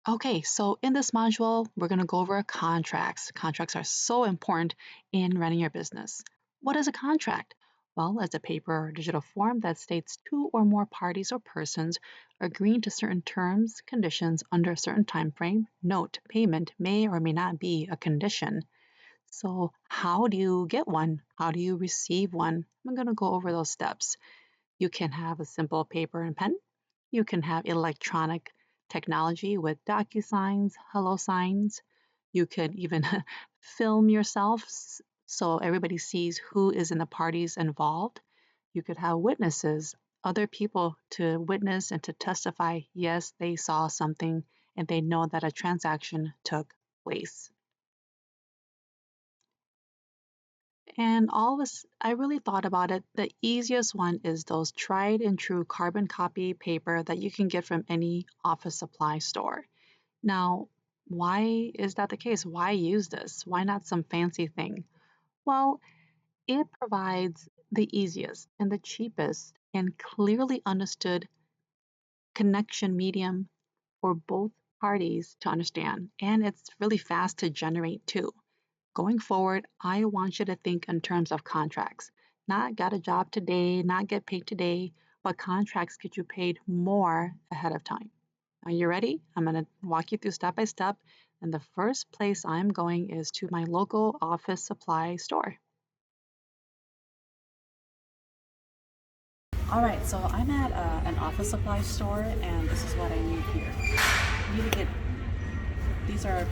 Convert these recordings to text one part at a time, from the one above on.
Okay, so in this module, we're going to go over contracts. Contracts are so important in running your business. What is a contract? Well, it's a paper or digital form that states two or more parties or persons agreeing to certain terms, conditions under a certain time frame. Note, payment may or may not be a condition. So, how do you get one? How do you receive one? I'm going to go over those steps. You can have a simple paper and pen. You can have electronic technology with DocuSigns, Hello Signs. You could even film yourself so everybody sees who is in the parties involved. You could have witnesses, other people to witness and to testify, yes, they saw something and they know that a transaction took place. And all this, I really thought about it. The easiest one is those tried and true carbon copy paper that you can get from any office supply store. Now, why is that the case? Why use this? Why not some fancy thing? Well, it provides the easiest and the cheapest and clearly understood connection medium for both parties to understand. And it's really fast to generate too. Going forward, I want you to think in terms of contracts. Not got a job today, not get paid today, but contracts get you paid more ahead of time. Are you ready? I'm going to walk you through step by step. And the first place I'm going is to my local office supply store. All right, so I'm at an office supply store, and this is what I need here. I need to get, these are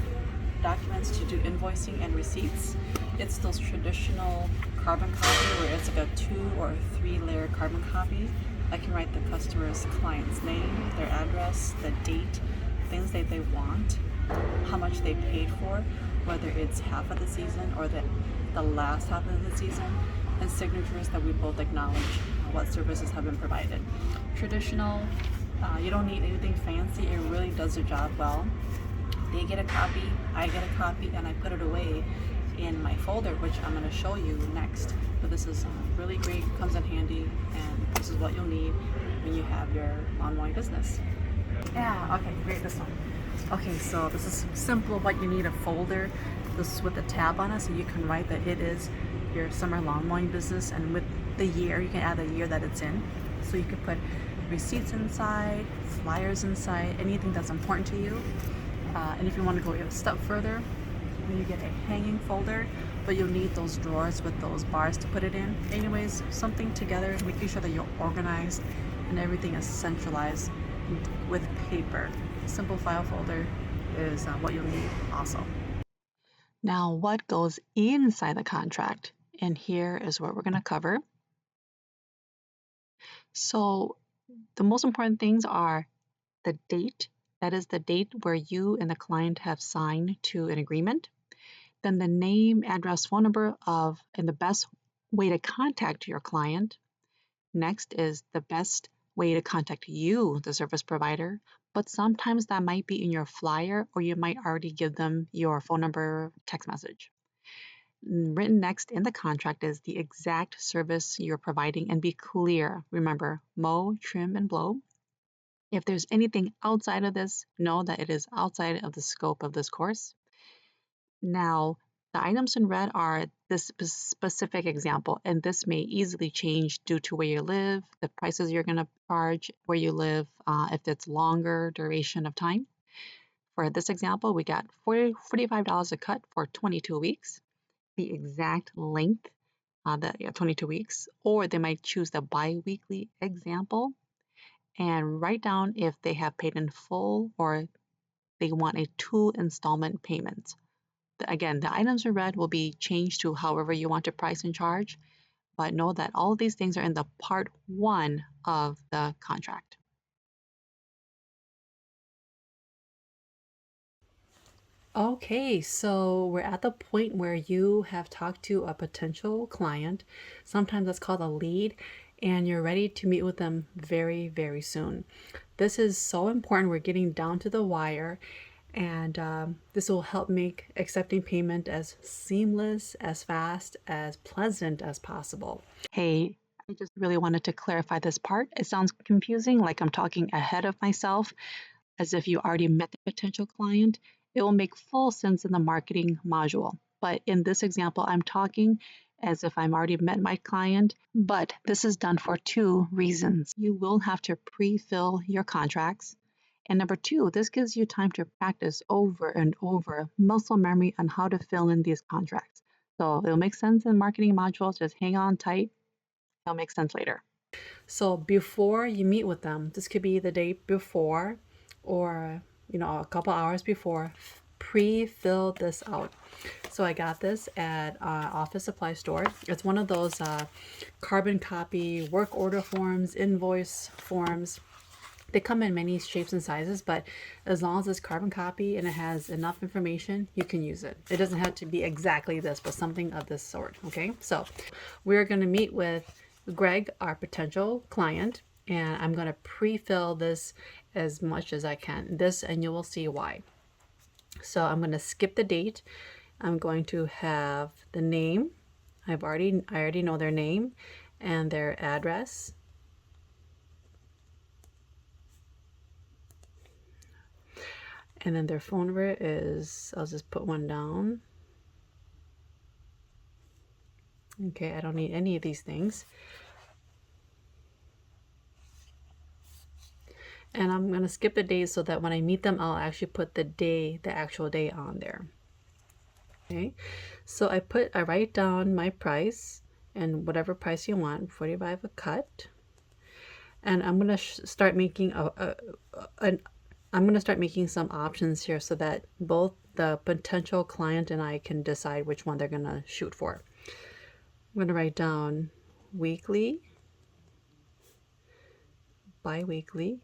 documents to do invoicing and receipts. It's those traditional carbon copy where it's like a 2 or 3 layer carbon copy. I can write the customer's client's name, their address, the date, things that they want, how much they paid for, whether it's half of the season or the last half of the season, and signatures that we both acknowledge what services have been provided. Traditional, you don't need anything fancy. It really does the job well. They get a copy, I get a copy, and I put it away in my folder, which I'm going to show you next. But this is really great, comes in handy, and this is what you'll need when you have your lawn mowing business. Yeah, okay, great, this one. Okay, so this is simple, but you need a folder. This is with a tab on it, so you can write that it is your summer lawn mowing business, and with the year, you can add the year that it's in. So you could put receipts inside, flyers inside, anything that's important to you. And if you want to go a step further, you get a hanging folder, but you'll need those drawers with those bars to put it in. Anyways, something together, making sure that you're organized and everything is centralized with paper. Simple file folder is what you'll need also. Now, what goes inside the contract? And here is what we're going to cover. So, the most important things are the date. That is the date where you and the client have signed to an agreement. Then the name, address, phone number of, and the best way to contact your client. Next is the best way to contact you, the service provider. But sometimes that might be in your flyer, or you might already give them your phone number, text message. Written next in the contract is the exact service you're providing, and be clear. Remember, mow, trim, and blow. If there's anything outside of this, know that it is outside of the scope of this course. Now, the items in red are this specific example, and this may easily change due to where you live, the prices you're going to charge where you live, if it's longer duration of time. For this example, we got $45 a cut for 22 weeks, the exact length, 22 weeks, or they might choose the bi-weekly example and write down if they have paid in full or they want a 2 installment payment. Again, the items in red will be changed to however you want to price and charge, but know that all of these things are in the part 1 of the contract. Okay, so we're at the point where you have talked to a potential client. Sometimes that's called a lead, and you're ready to meet with them very, very soon. This is so important. We're getting down to the wire, and this will help make accepting payment as seamless, as fast, as pleasant as possible. Hey, I just really wanted to clarify this part. It sounds confusing, like I'm talking ahead of myself. as if you already met the potential client, it will make full sense in the marketing module. But in this example, I'm talking as if I'm already met my client, but this is done for two reasons. You will have to pre-fill your contracts. And number two, this gives you time to practice over and over muscle memory on how to fill in these contracts. So it'll make sense in marketing modules. Just hang on tight. It'll make sense later. So before you meet with them, this could be the day before or a couple hours before, pre-fill this out. So I got this at office supply store. It's one of those carbon copy work order forms, invoice forms. They come in many shapes and sizes, but as long as it's carbon copy and it has enough information, you can use it. It doesn't have to be exactly this, but something of this sort. Okay, so we're going to meet with Greg, our potential client, and I'm going to pre-fill this as much as I can. This, and you will see why. So I'm going to skip the date. I'm going to have the name. I already know their name and their address. And then their phone number is, I'll just put one down. Okay, I don't need any of these things. And I'm going to skip the days so that when I meet them, I'll actually put the actual day on there. Okay, so I write down my price and whatever price you want, 45 a cut. And I'm going to start making I'm going to start making some options here so that both the potential client and I can decide which one they're going to shoot for. I'm going to write down weekly, bi-weekly,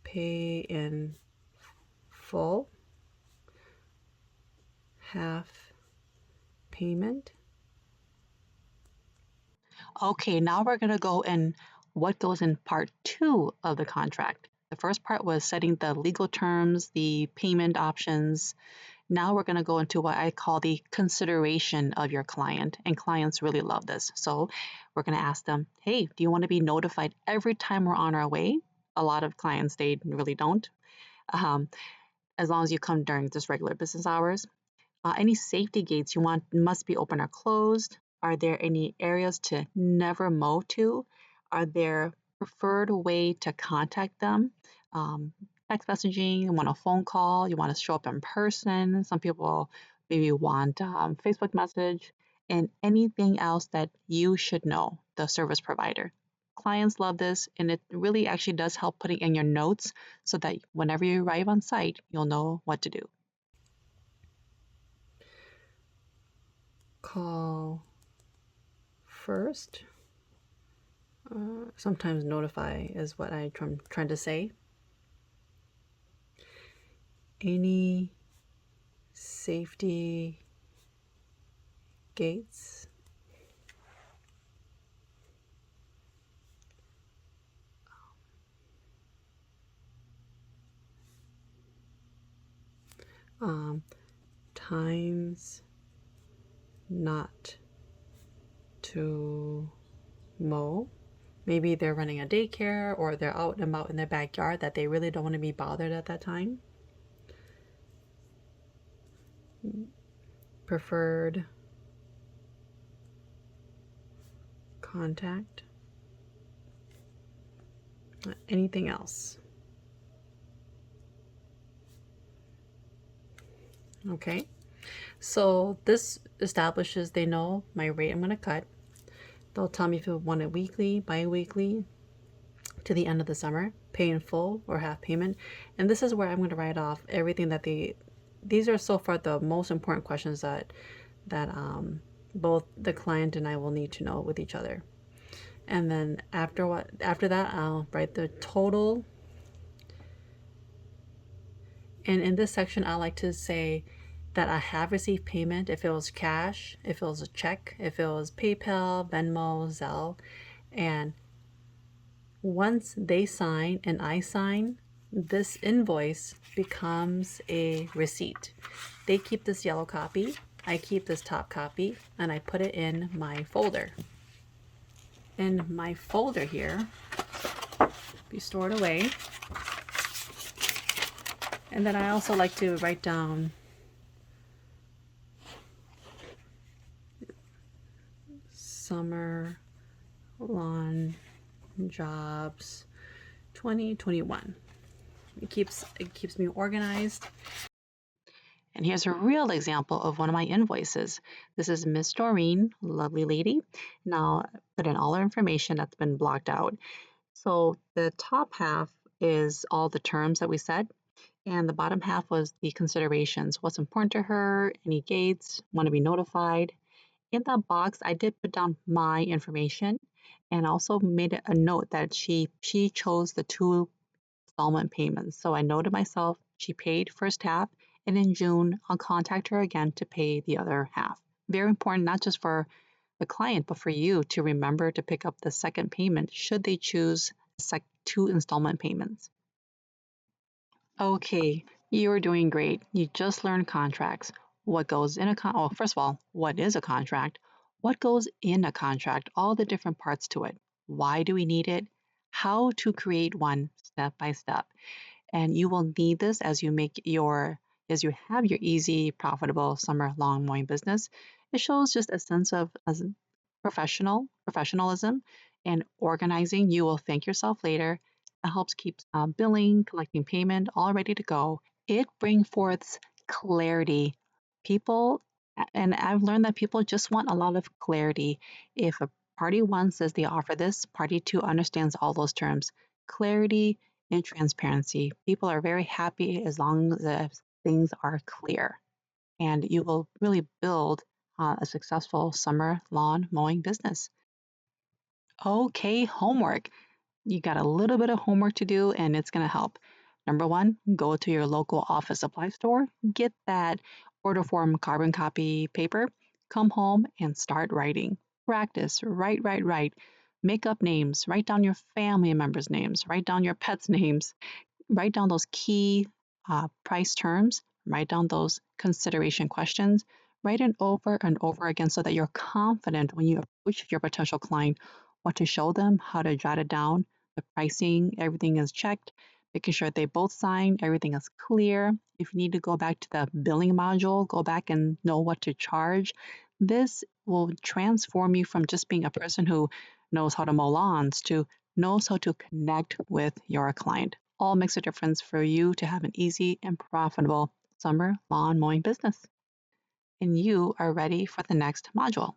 pay in full, half payment. Okay, now we're going to go in what goes in part two of the contract. The first part was setting the legal terms, the payment options. Now we're going to go into what I call the consideration of your client, and clients really love this. So we're going to ask them, hey, do you want to be notified every time we're on our way? A lot of clients, they really don't. As long as you come during just regular business hours. Any safety gates you want must be open or closed. Are there any areas to never mow to? Are there preferred way to contact them? Text messaging, you want a phone call, you want to show up in person. Some people maybe want Facebook message, and anything else that you should know, the service provider. Clients love this, and it really actually does help putting in your notes so that whenever you arrive on site, you'll know what to do. Call first. Sometimes notify is what I'm trying to say. Any safety gates? Times not to mow. Maybe they're running a daycare or they're out and about in their backyard that they really don't want to be bothered at that time. Preferred contact. Anything else? Okay, so this establishes they know my rate I'm going to cut. They'll tell me if they want it weekly, bi-weekly, to the end of the summer, pay in full or half payment. And this is where I'm going to write off everything that these are so far the most important questions that both the client and I will need to know with each other. And then after that, I'll write the total. And in this section, I like to say that I have received payment if it was cash, if it was a check, if it was PayPal, Venmo, Zelle. And once they sign and I sign, this invoice becomes a receipt. They keep this yellow copy, I keep this top copy, and I put it in my folder. in my folder here, be stored away. And then I also like to write down summer lawn jobs 2021. It keeps me organized. And here's a real example of one of my invoices. This is Miss Doreen, lovely lady. Now put in all her information that's been blocked out. So the top half is all the terms that we said, and the bottom half was the considerations. What's important to her, any gates, want to be notified. In that box, I did put down my information and also made a note that she chose the two installment payments. So I noted myself, she paid first half, and in June, I'll contact her again to pay the other half. Very important, not just for the client, but for you to remember to pick up the second payment should they choose two installment payments. Okay, you're doing great. You just learned contracts. What goes in a first of all, what is a contract? What goes in a contract? All the different parts to it. Why do we need it? How to create one step by step. And you will need this as you have your easy, profitable summer lawn mowing business. It shows just a sense of as professionalism and organizing. You will thank yourself later. It helps keep billing, collecting payment, all ready to go. It brings forth clarity. People, and I've learned that people just want a lot of clarity. If a party one says they offer this, party two understands all those terms. Clarity and transparency. People are very happy as long as things are clear, and you will really build a successful summer lawn mowing business. Okay, homework. You got a little bit of homework to do, and it's going to help. Number one, go to your local office supply store, get that order form carbon copy paper, come home and start writing. Practice, write. Make up names, write down your family members' names, write down your pets' names, write down those key price terms, write down those consideration questions, write it over and over again so that you're confident when you approach your potential client what to show them, how to jot it down, the pricing, everything is checked, making sure they both sign, everything is clear. If you need to go back to the billing module, go back and know what to charge. This will transform you from just being a person who knows how to mow lawns to knows how to connect with your client. All makes a difference for you to have an easy and profitable summer lawn mowing business. And you are ready for the next module.